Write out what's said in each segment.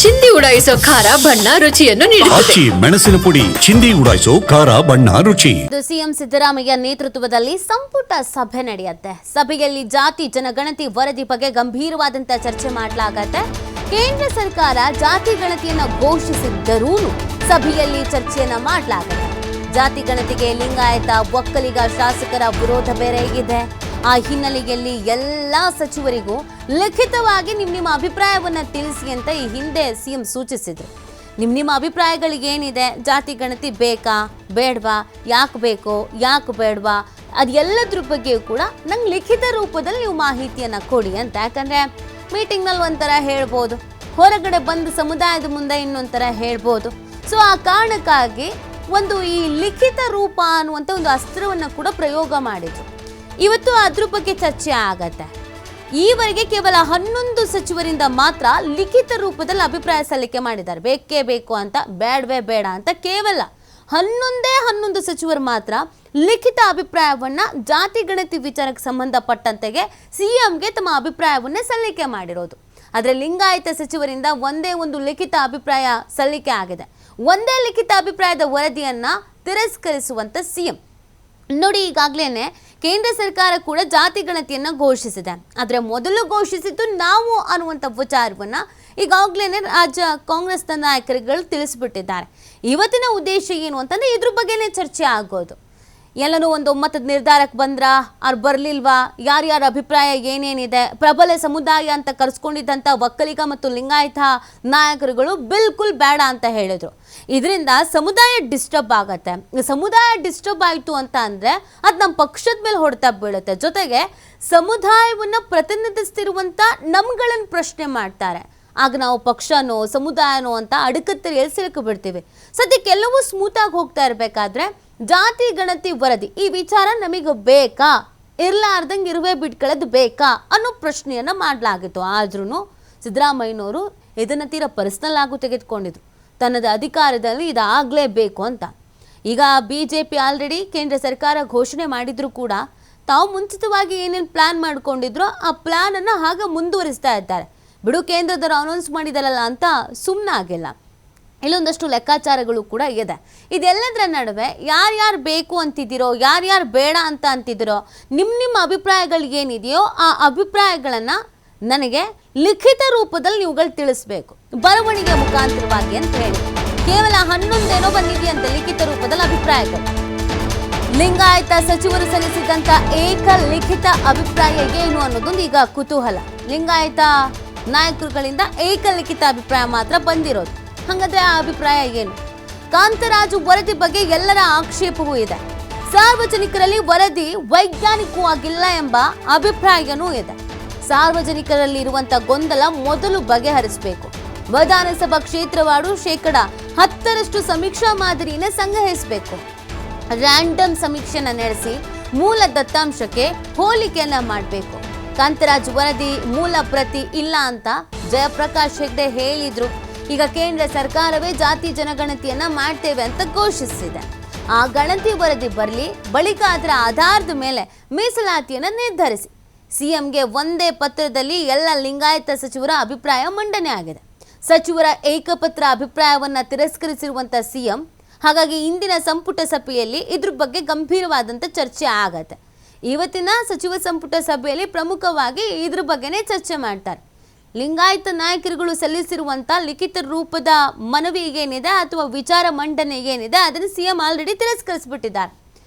ಚಿಂದಿ ಉಡಾಯಿಸೋ ಖಾರ ಬಣ್ಣ ರುಚಿಯನ್ನು ನೀಡುತ್ತದೆ. ಮೆಣಸಿನ ಪುಡಿ ಚಿಂದಿ ಉಡಾಯಿಸೋ ಖಾರ ಬಣ್ಣ ರುಚಿ. ಸಿಎಂ ಸಿದ್ದರಾಮಯ್ಯ ನೇತೃತ್ವದಲ್ಲಿ ಸಂಪುಟ ಸಭೆ ನಡೆಯುತ್ತೆ. ಸಭೆಯಲ್ಲಿ ಜಾತಿ ಜನಗಣತಿ ವರದಿ ಬಗ್ಗೆ ಗಂಭೀರವಾದಂತ ಚರ್ಚೆ ಮಾಡಲಾಗತ್ತೆ. ಕೇಂದ್ರ ಸರ್ಕಾರ ಜಾತಿ ಗಣತಿಯನ್ನ ಘೋಷಿಸಿದ್ದರೂ ಸಭೆಯಲ್ಲಿ ಚರ್ಚೆಯನ್ನ ಮಾಡಲಾಗತ್ತೆ. ಜಾತಿ ಗಣತಿಗೆ ಲಿಂಗಾಯತ ಒಕ್ಕಲಿಗ ಶಾಸಕರ ವಿರೋಧ ಬೇರೆ ಇದೆ. ಆ ಹಿನ್ನೆಲೆಯಲ್ಲಿ ಎಲ್ಲ ಸಚಿವರಿಗೂ ಲಿಖಿತವಾಗಿ ನಿಮ್ಮ ಅಭಿಪ್ರಾಯವನ್ನ ತಿಳಿಸಿ ಅಂತ ಈ ಹಿಂದೆ ಸಿಎಂ ಸೂಚಿಸಿದ್ರು. ನಿಮ್ಮ ಅಭಿಪ್ರಾಯಗಳಿಗೆ ಏನಿದೆ, ಜಾತಿ ಗಣತಿ ಬೇಕಾ ಬೇಡವಾ, ಯಾಕೆ ಬೇಕು ಯಾಕೆ ಬೇಡವಾ, ಅದೆಲ್ಲದ್ರ ಬಗ್ಗೆಯೂ ಕೂಡ ನಂಗೆ ಲಿಖಿತ ರೂಪದಲ್ಲಿ ನೀವು ಮಾಹಿತಿಯನ್ನ ಕೊಡಿ ಅಂತ. ಯಾಕಂದ್ರೆ ಮೀಟಿಂಗ್ನಲ್ಲಿ ಒಂಥರ ಹೇಳ್ಬೋದು, ಹೊರಗಡೆ ಬಂದು ಸಮುದಾಯದ ಮುಂದೆ ಇನ್ನೊಂಥರ ಹೇಳ್ಬೋದು. ಸೊ ಆ ಕಾರಣಕ್ಕಾಗಿ ಈ ಲಿಖಿತ ರೂಪ ಅನ್ನುವಂಥ ಒಂದು ಅಸ್ತ್ರವನ್ನು ಕೂಡ ಪ್ರಯೋಗ ಮಾಡಿದ್ರು. ಇವತ್ತು ಅದ್ರ ಬಗ್ಗೆ ಚರ್ಚೆ ಆಗತ್ತೆ. ಈವರೆಗೆ ಕೇವಲ 11 ಸಚಿವರಿಂದ ಮಾತ್ರ ಲಿಖಿತ ರೂಪದಲ್ಲಿ ಅಭಿಪ್ರಾಯ ಸಲ್ಲಿಕೆ ಮಾಡಿದ್ದಾರೆ. ಬೇಕೇ ಬೇಕು ಅಂತ, ಬೇಡವೇ ಬೇಡ ಅಂತ ಕೇವಲ 11 ಸಚಿವರು ಮಾತ್ರ ಲಿಖಿತ ಅಭಿಪ್ರಾಯವನ್ನ ಜಾತಿ ಗಣತಿ ವಿಚಾರಕ್ಕೆ ಸಂಬಂಧಪಟ್ಟಂತೆಗೆ ಸಿಎಂಗೆ ತಮ್ಮ ಅಭಿಪ್ರಾಯವನ್ನ ಸಲ್ಲಿಕೆ ಮಾಡಿರೋದು. ಆದರೆ ಲಿಂಗಾಯತ ಸಚಿವರಿಂದ ಒಂದೇ ಒಂದು ಲಿಖಿತ ಅಭಿಪ್ರಾಯ ಸಲ್ಲಿಕೆ ಆಗಿದೆ. ಒಂದೇ ಲಿಖಿತ ಅಭಿಪ್ರಾಯದ ವರದಿಯನ್ನ ತಿರಸ್ಕರಿಸುವಂತ ಸಿಎಂ ನೋಡಿ. ಈಗಾಗಲೇ ಕೇಂದ್ರ ಸರ್ಕಾರ ಕೂಡ ಜಾತಿ ಗಣತಿಯನ್ನ ಘೋಷಿಸಿದೆ. ಆದರೆ ಮೊದಲು ಘೋಷಿಸಿದ್ದು ನಾವು ಅನ್ನುವಂಥ ವಿಚಾರವನ್ನ ಈಗಾಗಲೇ ರಾಜ್ಯ ಕಾಂಗ್ರೆಸ್ ನಾಯಕರುಗಳು ತಿಳಿಸಿಬಿಟ್ಟಿದ್ದಾರೆ. ಇವತ್ತಿನ ಉದ್ದೇಶ ಏನು ಅಂತಂದ್ರೆ ಇದ್ರ ಬಗ್ಗೆನೇ ಚರ್ಚೆ ಆಗೋದು. ಎಲ್ಲನೂ ಒಂದು ಒಮ್ಮತದ ನಿರ್ಧಾರಕ್ಕೆ ಬಂದ್ರ ಅವ್ರು ಬರಲಿಲ್ವಾ, ಯಾರ್ಯಾರ ಅಭಿಪ್ರಾಯ ಏನೇನಿದೆ, ಪ್ರಬಲ ಸಮುದಾಯ ಅಂತ ಕರೆಸ್ಕೊಂಡಿದ್ದಂಥ ಒಕ್ಕಲಿಗ ಮತ್ತು ಲಿಂಗಾಯತ ನಾಯಕರುಗಳು ಬಿಲ್ಕುಲ್ ಬೇಡ ಅಂತ ಹೇಳಿದ್ರು. ಇದರಿಂದ ಸಮುದಾಯ ಡಿಸ್ಟರ್ಬ್ ಆಗತ್ತೆ. ಸಮುದಾಯ ಡಿಸ್ಟರ್ಬ್ ಆಯಿತು ಅಂತ ಅಂದರೆ ಅದು ನಮ್ಮ ಪಕ್ಷದ ಮೇಲೆ ಹೊಡೆತ ಬೀಳುತ್ತೆ. ಜೊತೆಗೆ ಸಮುದಾಯವನ್ನು ಪ್ರತಿನಿಧಿಸ್ತಿರುವಂಥ ನಮ್ಗಳನ್ನು ಪ್ರಶ್ನೆ ಮಾಡ್ತಾರೆ. ಆಗ ನಾವು ಪಕ್ಷನೋ ಸಮುದಾಯನೋ ಅಂತ ಅಡಕತ್ತರಿಯಲ್ಲಿ ಸಿಲುಕು ಬಿಡ್ತೀವಿ. ಸದ್ಯಕ್ಕೆಲ್ಲವೂ ಸ್ಮೂತಾಗಿ ಹೋಗ್ತಾ ಇರಬೇಕಾದ್ರೆ ಜಾತಿ ಗಣತಿ ವರದಿ ಈ ವಿಚಾರ ನಮಗೆ ಬೇಕಾ, ಇರ್ಲಾರ್ದಂಗೆ ಇರುವೆ ಬಿಟ್ಕೊಳ್ಳೋದು ಬೇಕಾ ಅನ್ನೋ ಪ್ರಶ್ನೆಯನ್ನು ಮಾಡಲಾಗಿತ್ತು. ಆದ್ರೂ ಸಿದ್ದರಾಮಯ್ಯನವರು ಇದನ್ನು ತೀರಾ ಪರ್ಸನಲ್ ಆಗು ತೆಗೆದುಕೊಂಡಿದ್ರು. ತನ್ನದ ಅಧಿಕಾರದಲ್ಲಿ ಇದಾಗಲೇಬೇಕು ಅಂತ. ಈಗ BJP ಆಲ್ರೆಡಿ ಕೇಂದ್ರ ಸರ್ಕಾರ ಘೋಷಣೆ ಮಾಡಿದ್ರು ಕೂಡ ತಾವು ಮುಂಚಿತವಾಗಿ ಏನೇನು ಪ್ಲಾನ್ ಮಾಡ್ಕೊಂಡಿದ್ರು ಆ ಪ್ಲಾನನ್ನು ಹಾಗೆ ಮುಂದುವರಿಸ್ತಾ ಇದ್ದಾರೆ. ಬಿಡು ಕೇಂದ್ರದವರು ಅನೌನ್ಸ್ ಮಾಡಿದಾರಲ್ಲ ಅಂತ ಸುಮ್ಮನಾಗಿಲ್ಲ. ಇಲ್ಲೊಂದಷ್ಟು ಲೆಕ್ಕಾಚಾರಗಳು ಕೂಡ ಇದೆ. ಇದೆಲ್ಲದರ ನಡುವೆ ಯಾರ್ಯಾರು ಬೇಕು ಅಂತಿದ್ದೀರೋ, ಯಾರ್ಯಾರು ಬೇಡ ಅಂತ ಅಂತಿದ್ದೀರೋ, ನಿಮ್ಮ ಅಭಿಪ್ರಾಯಗಳು ಏನಿದೆಯೋ ಆ ಅಭಿಪ್ರಾಯಗಳನ್ನು ನನಗೆ ಲಿಖಿತ ರೂಪದಲ್ಲಿ ನೀವುಗಳು ತಿಳಿಸ್ಬೇಕು, ಬರವಣಿಗೆ ಮುಖಾಂತರವಾಗಿ ಅಂತ ಹೇಳಿ. ಕೇವಲ 11 ಬಂದಿದೆಯಂತೆ ಲಿಖಿತ ರೂಪದಲ್ಲಿ ಅಭಿಪ್ರಾಯಗಳು. ಲಿಂಗಾಯತ ಸಚಿವರು ಸಲ್ಲಿಸಿದಂಥ ಏಕ ಲಿಖಿತ ಅಭಿಪ್ರಾಯ ಏನು ಅನ್ನೋದೊಂದು ಈಗ ಕುತೂಹಲ. ಲಿಂಗಾಯತ ನಾಯಕರುಗಳಿಂದ ಏಕ ಲಿಖಿತ ಅಭಿಪ್ರಾಯ ಮಾತ್ರ ಬಂದಿರೋದು. ಹಾಗಾದ್ರೆ ಆ ಅಭಿಪ್ರಾಯ ಏನು? ಕಾಂತರಾಜು ವರದಿ ಬಗ್ಗೆ ಎಲ್ಲರ ಆಕ್ಷೇಪವೂ ಇದೆ. ಸಾರ್ವಜನಿಕರಲ್ಲಿ ವರದಿ ವೈಜ್ಞಾನಿಕವಾಗಿಲ್ಲ ಎಂಬ ಅಭಿಪ್ರಾಯವೂ ಇದೆ. ಸಾರ್ವಜನಿಕರಲ್ಲಿ ಇರುವಂತ ಗೊಂದಲ ಮೊದಲು ಬಗೆಹರಿಸಬೇಕು. ವಿಧಾನಸಭಾ ಕ್ಷೇತ್ರವಾರು 10% ಸಮೀಕ್ಷಾ ಮಾದರಿಯನ್ನು ಸಂಗ್ರಹಿಸಬೇಕು. ರ್ಯಾಂಡಮ್ ಸಮೀಕ್ಷೆನ ನಡೆಸಿ ಮೂಲ ದತ್ತಾಂಶಕ್ಕೆ ಹೋಲಿಕೆಯನ್ನ ಮಾಡಬೇಕು. ಕಾಂತರಾಜು ವರದಿ ಮೂಲ ಪ್ರತಿ ಇಲ್ಲ ಅಂತ ಜಯಪ್ರಕಾಶ್ ಹೆಗ್ಡೆ ಹೇಳಿದ್ರು. ಈಗ ಕೇಂದ್ರ ಸರ್ಕಾರವೇ ಜಾತಿ ಜನಗಣತಿಯನ್ನ ಮಾಡ್ತೇವೆ ಅಂತ ಘೋಷಿಸಿದೆ. ಆ ಗಣತಿ ವರದಿ ಬರಲಿ, ಬಳಿಕ ಅದರ ಆಧಾರದ ಮೇಲೆ ಮೀಸಲಾತಿಯನ್ನು ನಿರ್ಧರಿಸಿ. ಸಿಎಂಗೆ ಒಂದೇ ಪತ್ರದಲ್ಲಿ ಎಲ್ಲ ಲಿಂಗಾಯತ ಸಚಿವರ ಅಭಿಪ್ರಾಯ ಮಂಡನೆ ಆಗಿದೆ. ಸಚಿವರ ಏಕಪತ್ರ ಅಭಿಪ್ರಾಯವನ್ನ ತಿರಸ್ಕರಿಸಿರುವಂತ ಸಿಎಂ. ಹಾಗಾಗಿ ಇಂದಿನ ಸಂಪುಟ ಸಭೆಯಲ್ಲಿ ಇದ್ರ ಬಗ್ಗೆ ಗಂಭೀರವಾದಂಥ ಚರ್ಚೆ ಆಗತ್ತೆ. ಇವತ್ತಿನ ಸಚಿವ ಸಂಪುಟ ಸಭೆಯಲ್ಲಿ ಪ್ರಮುಖವಾಗಿ ಇದ್ರ ಬಗ್ಗೆನೇ ಚರ್ಚೆ ಮಾಡ್ತಾರೆ. ಲಿಂಗಾಯತ ನಾಯಕರುಗಳು ಸಲ್ಲಿಸಿರುವಂಥ ಲಿಖಿತ ರೂಪದ ಮನವಿ ಏನಿದೆ ಅಥವಾ ವಿಚಾರ ಮಂಡನೆ ಏನಿದೆ ಅದನ್ನು ಸಿಎಂ ಆಲ್ರೆಡಿ ತಿರಸ್ಕರಿಸ್ಬಿಟ್ಟಿದ್ದಾರೆ.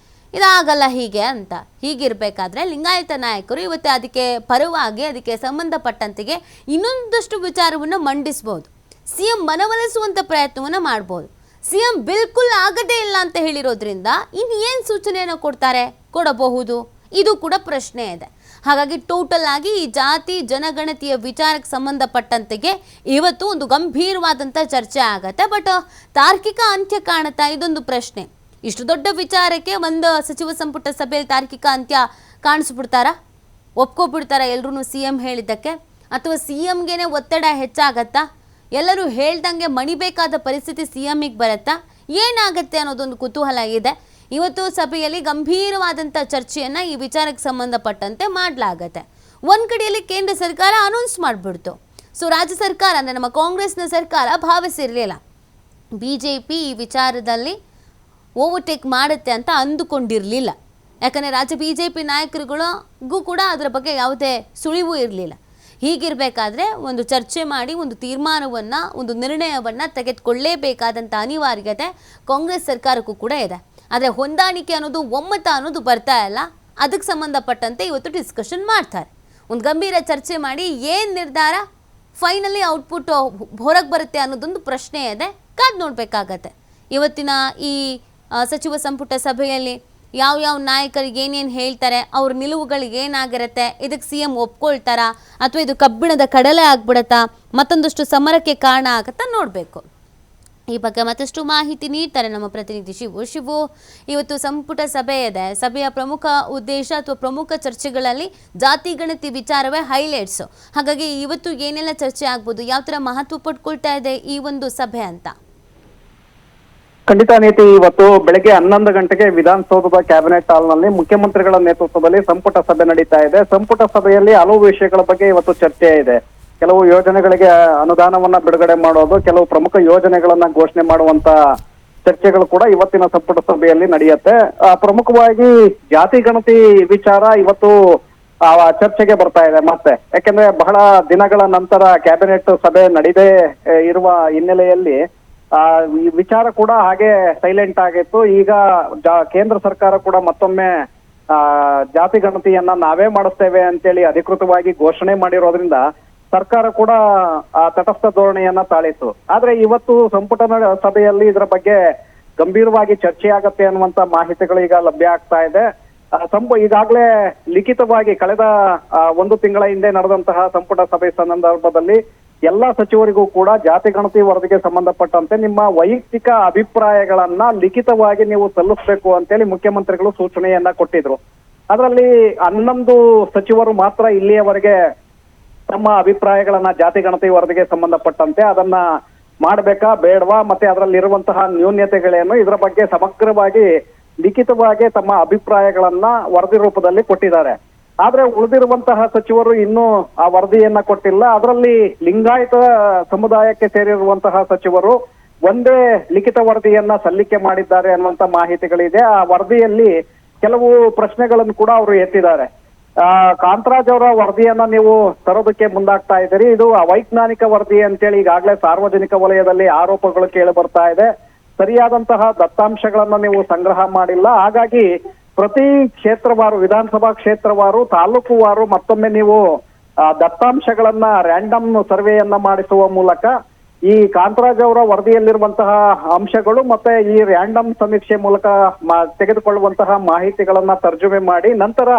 ಇದಾಗಲ್ಲ ಹೀಗೆ ಅಂತ. ಹೀಗಿರಬೇಕಾದ್ರೆ ಲಿಂಗಾಯತ ನಾಯಕರು ಇವತ್ತು ಅದಕ್ಕೆ ಪರವಾಗಿ ಅದಕ್ಕೆ ಸಂಬಂಧಪಟ್ಟಂತೆಗೆ ಇನ್ನೊಂದಷ್ಟು ವಿಚಾರವನ್ನು ಮಂಡಿಸ್ಬೋದು. ಸಿಎಂ ಮನವೊಲಿಸುವಂಥ ಪ್ರಯತ್ನವನ್ನು ಮಾಡ್ಬೋದು. ಸಿಎಂ ಬಿಲ್ಕುಲ್ ಆಗದೇ ಇಲ್ಲ ಅಂತ ಹೇಳಿರೋದ್ರಿಂದ ಇನ್ನು ಏನು ಸೂಚನೆಯನ್ನು ಕೊಡಬಹುದು, ಇದು ಕೂಡ ಪ್ರಶ್ನೆ ಇದೆ. ಹಾಗಾಗಿ ಟೋಟಲ್ ಆಗಿ ಈ ಜಾತಿ ಜನಗಣತಿಯ ವಿಚಾರಕ್ಕೆ ಸಂಬಂಧಪಟ್ಟಂತೆಗೆ ಇವತ್ತು ಒಂದು ಗಂಭೀರವಾದಂಥ ಚರ್ಚೆ ಆಗತ್ತೆ. ಬಟ್ ತಾರ್ಕಿಕ ಅಂತ್ಯ ಕಾಣುತ್ತಾ, ಇದೊಂದು ಪ್ರಶ್ನೆ. ಇಷ್ಟು ದೊಡ್ಡ ವಿಚಾರಕ್ಕೆ ಒಂದು ಸಚಿವ ಸಂಪುಟ ಸಭೆಯಲ್ಲಿ ತಾರ್ಕಿಕ ಅಂತ್ಯ ಕಾಣಿಸ್ಬಿಡ್ತಾರಾ? ಒಪ್ಕೊಬಿಡ್ತಾರ ಎಲ್ಲರೂ ಸಿಎಂ ಹೇಳಿದ್ದಕ್ಕೆ? ಅಥವಾ ಸಿಎಂಗೆನೆ ಒತ್ತಡ ಹೆಚ್ಚಾಗತ್ತಾ? ಎಲ್ಲರೂ ಹೇಳ್ದಂಗೆ ಮಣಿಬೇಕಾದ ಪರಿಸ್ಥಿತಿ ಸಿಎಂಗೆ ಬರುತ್ತಾ? ಏನಾಗುತ್ತೆ ಅನ್ನೋದೊಂದು ಕುತೂಹಲ ಇದೆ. ಇವತ್ತು ಸಭೆಯಲ್ಲಿ ಗಂಭೀರವಾದಂಥ ಚರ್ಚೆಯನ್ನು ಈ ವಿಚಾರಕ್ಕೆ ಸಂಬಂಧಪಟ್ಟಂತೆ ಮಾಡಲಾಗತ್ತೆ. ಒಂದು ಕಡೆಯಲ್ಲಿ ಕೇಂದ್ರ ಸರ್ಕಾರ ಅನೌನ್ಸ್ ಮಾಡಿಬಿಡ್ತು, ಸೊ ರಾಜ್ಯ ಸರ್ಕಾರ ಅಂದರೆ ನಮ್ಮ ಕಾಂಗ್ರೆಸ್ನ ಸರ್ಕಾರ ಭಾವಿಸಿರಲಿಲ್ಲ BJP ಈ ವಿಚಾರದಲ್ಲಿ ಓವರ್ಟೇಕ್ ಮಾಡುತ್ತೆ ಅಂತ ಅಂದುಕೊಂಡಿರಲಿಲ್ಲ. ಯಾಕಂದರೆ ರಾಜ್ಯ BJP ನಾಯಕರುಗಳಿಗೂ ಕೂಡ ಅದರ ಬಗ್ಗೆ ಯಾವುದೇ ಸುಳಿವು ಇರಲಿಲ್ಲ. ಹೀಗಿರಬೇಕಾದ್ರೆ ಒಂದು ಚರ್ಚೆ ಮಾಡಿ ಒಂದು ತೀರ್ಮಾನವನ್ನು, ಒಂದು ನಿರ್ಣಯವನ್ನು ತೆಗೆದುಕೊಳ್ಳೇಬೇಕಾದಂಥ ಅನಿವಾರ್ಯತೆ ಕಾಂಗ್ರೆಸ್ ಸರ್ಕಾರಕ್ಕೂ ಕೂಡ ಇದೆ. ಆದರೆ ಹೊಂದಾಣಿಕೆ ಅನ್ನೋದು, ಒಮ್ಮತ ಅನ್ನೋದು ಬರ್ತಾ ಇಲ್ಲ. ಅದಕ್ಕೆ ಸಂಬಂಧಪಟ್ಟಂತೆ ಇವತ್ತು ಡಿಸ್ಕಷನ್ ಮಾಡ್ತಾರೆ. ಒಂದು ಗಂಭೀರ ಚರ್ಚೆ ಮಾಡಿ ಏನು ನಿರ್ಧಾರ ಫೈನಲಿ ಔಟ್ಪುಟ್ ಹೊರಗೆ ಬರುತ್ತೆ ಅನ್ನೋದೊಂದು ಪ್ರಶ್ನೆ ಇದೆ. ಕಾದು ನೋಡಬೇಕಾಗತ್ತೆ. ಇವತ್ತಿನ ಈ ಸಚಿವ ಸಂಪುಟ ಸಭೆಯಲ್ಲಿ ಯಾವ ನಾಯಕರಿಗೆ ಏನೇನು ಹೇಳ್ತಾರೆ, ಅವ್ರ ನಿಲುವುಗಳಿಗೆ ಏನಾಗಿರುತ್ತೆ, ಇದಕ್ಕೆ CM ಒಪ್ಕೊಳ್ತಾರಾ ಅಥವಾ ಇದು ಕಬ್ಬಿಣದ ಕಡಲೆ ಆಗ್ಬಿಡತ್ತಾ, ಮತ್ತೊಂದಷ್ಟು ಸಮರಕ್ಕೆ ಕಾರಣ ಆಗತ್ತಾ ನೋಡಬೇಕು. ಈ ಬಗ್ಗೆ ಮತ್ತಷ್ಟು ಮಾಹಿತಿ ನೀಡ್ತಾರೆ ನಮ್ಮ ಪ್ರತಿನಿಧಿ ಶಿವು. ಇವತ್ತು ಸಂಪುಟ ಸಭೆ ಇದೆ. ಸಭೆಯ ಪ್ರಮುಖ ಉದ್ದೇಶ ಅಥವಾ ಪ್ರಮುಖ ಚರ್ಚೆಗಳಲ್ಲಿ ಜಾತಿ ಗಣತಿ ವಿಚಾರವೇ ಹೈಲೈಟ್ಸ್. ಹಾಗಾಗಿ ಇವತ್ತು ಏನೆಲ್ಲ ಚರ್ಚೆ ಆಗ್ಬೋದು, ಯಾವ ಥರ ಮಹತ್ವ ಪಡ್ಕೊಳ್ತಾ ಇದೆ ಈ ಒಂದು ಸಭೆ ಅಂತ? ಖಂಡಿತ ನೀತಿ, ಇವತ್ತು ಬೆಳಗ್ಗೆ 11 ಗಂಟೆಗೆ ವಿಧಾನಸೌಧದ ಕ್ಯಾಬಿನೆಟ್ ಹಾಲ್ ನಲ್ಲಿ ಮುಖ್ಯಮಂತ್ರಿಗಳ ನೇತೃತ್ವದಲ್ಲಿ ಸಂಪುಟ ಸಭೆ ನಡೀತಾ ಇದೆ. ಸಂಪುಟ ಸಭೆಯಲ್ಲಿ ಹಲವು ವಿಷಯಗಳ ಬಗ್ಗೆ ಇವತ್ತು ಚರ್ಚೆ ಇದೆ. ಕೆಲವು ಯೋಜನೆಗಳಿಗೆ ಅನುದಾನವನ್ನ ಬಿಡುಗಡೆ ಮಾಡೋದು, ಕೆಲವು ಪ್ರಮುಖ ಯೋಜನೆಗಳನ್ನ ಘೋಷಣೆ ಮಾಡುವಂತ ಚರ್ಚೆಗಳು ಕೂಡ ಇವತ್ತಿನ ಸಂಪುಟ ಸಭೆಯಲ್ಲಿ ನಡೆಯುತ್ತೆ. ಪ್ರಮುಖವಾಗಿ ಜಾತಿ ಗಣತಿ ವಿಚಾರ ಇವತ್ತು ಚರ್ಚೆಗೆ ಬರ್ತಾ ಇದೆ ಮತ್ತೆ. ಯಾಕೆಂದ್ರೆ ಬಹಳ ದಿನಗಳ ನಂತರ ಕ್ಯಾಬಿನೆಟ್ ಸಭೆ ನಡೆದೇ ಇರುವ ಹಿನ್ನೆಲೆಯಲ್ಲಿ ಈ ವಿಚಾರ ಕೂಡ ಹಾಗೆ ಸೈಲೆಂಟ್ ಆಗಿತ್ತು. ಈಗ ಕೇಂದ್ರ ಸರ್ಕಾರ ಕೂಡ ಮತ್ತೊಮ್ಮೆ ಜಾತಿ ಗಣತಿಯನ್ನ ನಾವೇ ಮಾಡಿಸ್ತೇವೆ ಅಂತೇಳಿ ಅಧಿಕೃತವಾಗಿ ಘೋಷಣೆ ಮಾಡಿರೋದ್ರಿಂದ ಸರ್ಕಾರ ಕೂಡ ತಟಸ್ಥ ಧೋರಣೆಯನ್ನ ತಾಳಿತ್ತು. ಆದ್ರೆ ಇವತ್ತು ಸಂಪುಟ ಸಭೆಯಲ್ಲಿ ಇದರ ಬಗ್ಗೆ ಗಂಭೀರವಾಗಿ ಚರ್ಚೆ ಆಗತ್ತೆ ಅನ್ನುವಂತ ಮಾಹಿತಿಗಳು ಈಗ ಲಭ್ಯ ಆಗ್ತಾ ಇದೆ. ಈಗಾಗಲೇ ಲಿಖಿತವಾಗಿ ಕಳೆದ 1 ತಿಂಗಳ ಹಿಂದೆ ನಡೆದಂತಹ ಸಂಪುಟ ಸಭೆ ಸಂದರ್ಭದಲ್ಲಿ ಎಲ್ಲಾ ಸಚಿವರಿಗೂ ಕೂಡ ಜಾತಿ ಗಣತಿ ವರದಿಗೆ ಸಂಬಂಧಪಟ್ಟಂತೆ ನಿಮ್ಮ ವೈಯಕ್ತಿಕ ಅಭಿಪ್ರಾಯಗಳನ್ನ ಲಿಖಿತವಾಗಿ ನೀವು ಸಲ್ಲಿಸಬೇಕು ಅಂತೇಳಿ ಮುಖ್ಯಮಂತ್ರಿಗಳು ಸೂಚನೆಯನ್ನ ಕೊಟ್ಟಿದ್ರು. ಅದರಲ್ಲಿ 11 ಸಚಿವರು ಮಾತ್ರ ಇಲ್ಲಿಯವರೆಗೆ ತಮ್ಮ ಅಭಿಪ್ರಾಯಗಳನ್ನ ಜಾತಿ ಗಣತಿ ವರದಿಗೆ ಸಂಬಂಧಪಟ್ಟಂತೆ ಅದನ್ನ ಮಾಡ್ಬೇಕಾ ಬೇಡವಾ, ಮತ್ತೆ ಅದರಲ್ಲಿರುವಂತಹ ನ್ಯೂನ್ಯತೆಗಳೇನು, ಇದರ ಬಗ್ಗೆ ಸಮಗ್ರವಾಗಿ ಲಿಖಿತವಾಗಿ ತಮ್ಮ ಅಭಿಪ್ರಾಯಗಳನ್ನ ವರದಿ ರೂಪದಲ್ಲಿ ಕೊಟ್ಟಿದ್ದಾರೆ. ಆದ್ರೆ ಉಳಿದಿರುವಂತಹ ಸಚಿವರು ಇನ್ನೂ ಆ ವರದಿಯನ್ನ ಕೊಟ್ಟಿಲ್ಲ. ಅದರಲ್ಲಿ ಲಿಂಗಾಯತ ಸಮುದಾಯಕ್ಕೆ ಸೇರಿರುವಂತಹ ಸಚಿವರು ಒಂದೇ ಲಿಖಿತ ವರದಿಯನ್ನ ಸಲ್ಲಿಕೆ ಮಾಡಿದ್ದಾರೆ ಅನ್ನುವಂತ ಮಾಹಿತಿಗಳಿದೆ. ಆ ವರದಿಯಲ್ಲಿ ಕೆಲವು ಪ್ರಶ್ನೆಗಳನ್ನು ಕೂಡ ಅವರು ಎತ್ತಿದ್ದಾರೆ. ಕಾಂತರಾಜ್ ಅವರ ವರದಿಯನ್ನ ನೀವು ತರೋದಕ್ಕೆ ಮುಂದಾಗ್ತಾ ಇದ್ದೀರಿ, ಇದು ಅವೈಜ್ಞಾನಿಕ ವರದಿ ಅಂತೇಳಿ ಈಗಾಗಲೇ ಸಾರ್ವಜನಿಕ ವಲಯದಲ್ಲಿ ಆರೋಪಗಳು ಕೇಳಿ ಬರ್ತಾ ಇದೆ. ಸರಿಯಾದಂತಹ ದತ್ತಾಂಶಗಳನ್ನ ನೀವು ಸಂಗ್ರಹ ಮಾಡಿಲ್ಲ. ಹಾಗಾಗಿ ಪ್ರತಿ ಕ್ಷೇತ್ರವಾರು, ವಿಧಾನಸಭಾ ಕ್ಷೇತ್ರವಾರು, ತಾಲೂಕುವಾರು ಮತ್ತೊಮ್ಮೆ ನೀವು ದತ್ತಾಂಶಗಳನ್ನ ರ್ಯಾಂಡಮ್ ಸರ್ವೆಯನ್ನ ಮಾಡಿಸುವ ಮೂಲಕ ಈ ಕಾಂತರಾಜ್ ಅವರ ವರದಿಯಲ್ಲಿರುವಂತಹ ಅಂಶಗಳು ಮತ್ತೆ ಈ ರ್ಯಾಂಡಮ್ ಸಮೀಕ್ಷೆ ಮೂಲಕ ತೆಗೆದುಕೊಳ್ಳುವಂತಹ ಮಾಹಿತಿಗಳನ್ನ ತರ್ಜುಮೆ ಮಾಡಿ ನಂತರ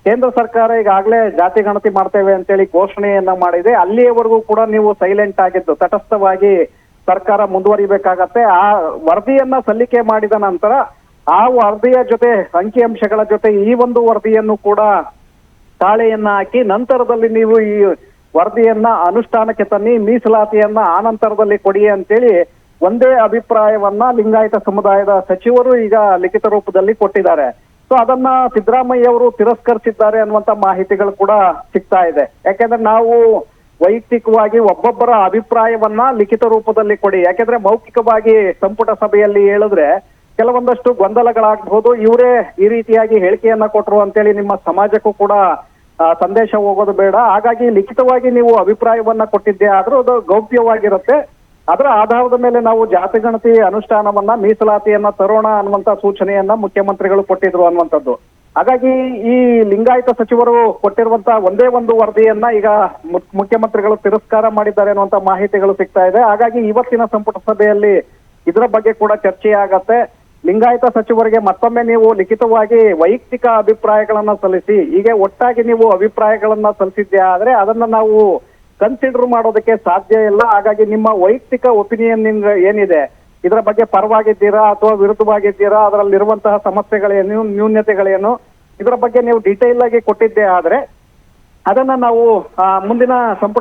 ಕೇಂದ್ರ ಸರ್ಕಾರ ಈಗಾಗಲೇ ಜಾತಿ ಗಣತಿ ಮಾಡ್ತೇವೆ ಅಂತೇಳಿ ಘೋಷಣೆಯನ್ನ ಮಾಡಿದೆ. ಅಲ್ಲಿಯವರೆಗೂ ಕೂಡ ನೀವು ಸೈಲೆಂಟ್ ಆಗಿದ್ದು ತಟಸ್ಥವಾಗಿ ಸರ್ಕಾರ ಮುಂದುವರಿಬೇಕಾಗತ್ತೆ. ಆ ವರದಿಯನ್ನ ಸಲ್ಲಿಕೆ ಮಾಡಿದ ನಂತರ ಆ ವರದಿಯ ಜೊತೆ ಅಂಕಿಅಂಶಗಳ ಜೊತೆ ಈ ಒಂದು ವರದಿಯನ್ನು ಕೂಡ ತಾಳೆಯನ್ನ ಹಾಕಿ ನಂತರದಲ್ಲಿ ನೀವು ಈ ವರದಿಯನ್ನ ಅನುಷ್ಠಾನಕ್ಕೆ ತನ್ನಿ, ಮೀಸಲಾತಿಯನ್ನ ಆನಂತರದಲ್ಲಿ ಕೊಡಿ ಅಂತೇಳಿ ಒಂದೇ ಅಭಿಪ್ರಾಯವನ್ನ ಲಿಂಗಾಯತ ಸಮುದಾಯದ ಸಚಿವರು ಈಗ ಲಿಖಿತ ರೂಪದಲ್ಲಿ ಕೊಟ್ಟಿದ್ದಾರೆ. ಸೊ ಅದನ್ನ ಸಿದ್ದರಾಮಯ್ಯ ಅವರು ತಿರಸ್ಕರಿಸಿದ್ದಾರೆ ಅನ್ನುವಂತ ಮಾಹಿತಿಗಳು ಕೂಡ ಸಿಗ್ತಾ ಇದೆ. ಯಾಕೆಂದ್ರೆ ನಾವು ವೈಯಕ್ತಿಕವಾಗಿ ಒಬ್ಬೊಬ್ಬರ ಅಭಿಪ್ರಾಯವನ್ನ ಲಿಖಿತ ರೂಪದಲ್ಲಿ ಕೊಡಿ, ಯಾಕೆಂದ್ರೆ ಮೌಖಿಕವಾಗಿ ಸಂಪುಟ ಸಭೆಯಲ್ಲಿ ಹೇಳಿದ್ರೆ ಕೆಲವೊಂದಷ್ಟು ಗೊಂದಲಗಳಾಗಬಹುದು. ಇವರೇ ಈ ರೀತಿಯಾಗಿ ಹೇಳಿಕೆಯನ್ನ ಕೊಟ್ಟರು ಅಂತೇಳಿ ನಿಮ್ಮ ಸಮಾಜಕ್ಕೂ ಕೂಡ ಸಂದೇಶ ಹೋಗೋದು ಬೇಡ. ಹಾಗಾಗಿ ಲಿಖಿತವಾಗಿ ನೀವು ಅಭಿಪ್ರಾಯವನ್ನ ಕೊಟ್ಟಿದ್ದೆ ಆದ್ರೂ ಅದು ಗೌಪ್ಯವಾಗಿರುತ್ತೆ. ಅದರ ಆಧಾರದ ಮೇಲೆ ನಾವು ಜಾತಿ ಗಣತಿ ಅನುಷ್ಠಾನವನ್ನ, ಮೀಸಲಾತಿಯನ್ನ ತರೋಣ ಅನ್ನುವಂತ ಸೂಚನೆಯನ್ನ ಮುಖ್ಯಮಂತ್ರಿಗಳು ಕೊಟ್ಟಿದ್ರು ಅನ್ನುವಂಥದ್ದು. ಹಾಗಾಗಿ ಈ ಲಿಂಗಾಯತ ಸಚಿವರು ಕೊಟ್ಟಿರುವಂತಹ ಒಂದೇ ಒಂದು ವರದಿಯನ್ನ ಈಗ ಮುಖ್ಯಮಂತ್ರಿಗಳು ತಿರಸ್ಕಾರ ಮಾಡಿದ್ದಾರೆ ಅನ್ನುವಂತ ಮಾಹಿತಿಗಳು ಸಿಗ್ತಾ ಇದೆ. ಹಾಗಾಗಿ ಇವತ್ತಿನ ಸಂಪುಟ ಸಭೆಯಲ್ಲಿ ಇದರ ಬಗ್ಗೆ ಕೂಡ ಚರ್ಚೆ ಆಗತ್ತೆ. ಲಿಂಗಾಯತ ಸಚಿವರಿಗೆ ಮತ್ತೊಮ್ಮೆ ನೀವು ಲಿಖಿತವಾಗಿ ವೈಯಕ್ತಿಕ ಅಭಿಪ್ರಾಯಗಳನ್ನ ಸಲ್ಲಿಸಿ, ಹೀಗೆ ಒಟ್ಟಾಗಿ ನೀವು ಅಭಿಪ್ರಾಯಗಳನ್ನ ಸಲ್ಲಿಸಿದ್ದೆ ಆದ್ರೆ ಅದನ್ನ ನಾವು ಕನ್ಸಿಡರ್ ಮಾಡೋದಕ್ಕೆ ಸಾಧ್ಯ ಇಲ್ಲ. ಹಾಗಾಗಿ ನಿಮ್ಮ ವೈಯಕ್ತಿಕ ಒಪಿನಿಯನ್ ಏನಿದೆ, ಇದರ ಬಗ್ಗೆ ಪರವಾಗಿದ್ದೀರಾ ಅಥವಾ ವಿರುದ್ಧವಾಗಿದ್ದೀರಾ, ಅದರಲ್ಲಿರುವಂತಹ ಸಮಸ್ಯೆಗಳೇನು, ನ್ಯೂನ್ಯತೆಗಳೇನು, ಇದರ ಬಗ್ಗೆ ನೀವು ಡೀಟೇಲ್ ಆಗಿ ಕೊಟ್ಟಿದ್ದೆ ಆದ್ರೆ ಅದನ್ನ ನಾವು ಮುಂದಿನ ಸಂಪುಟ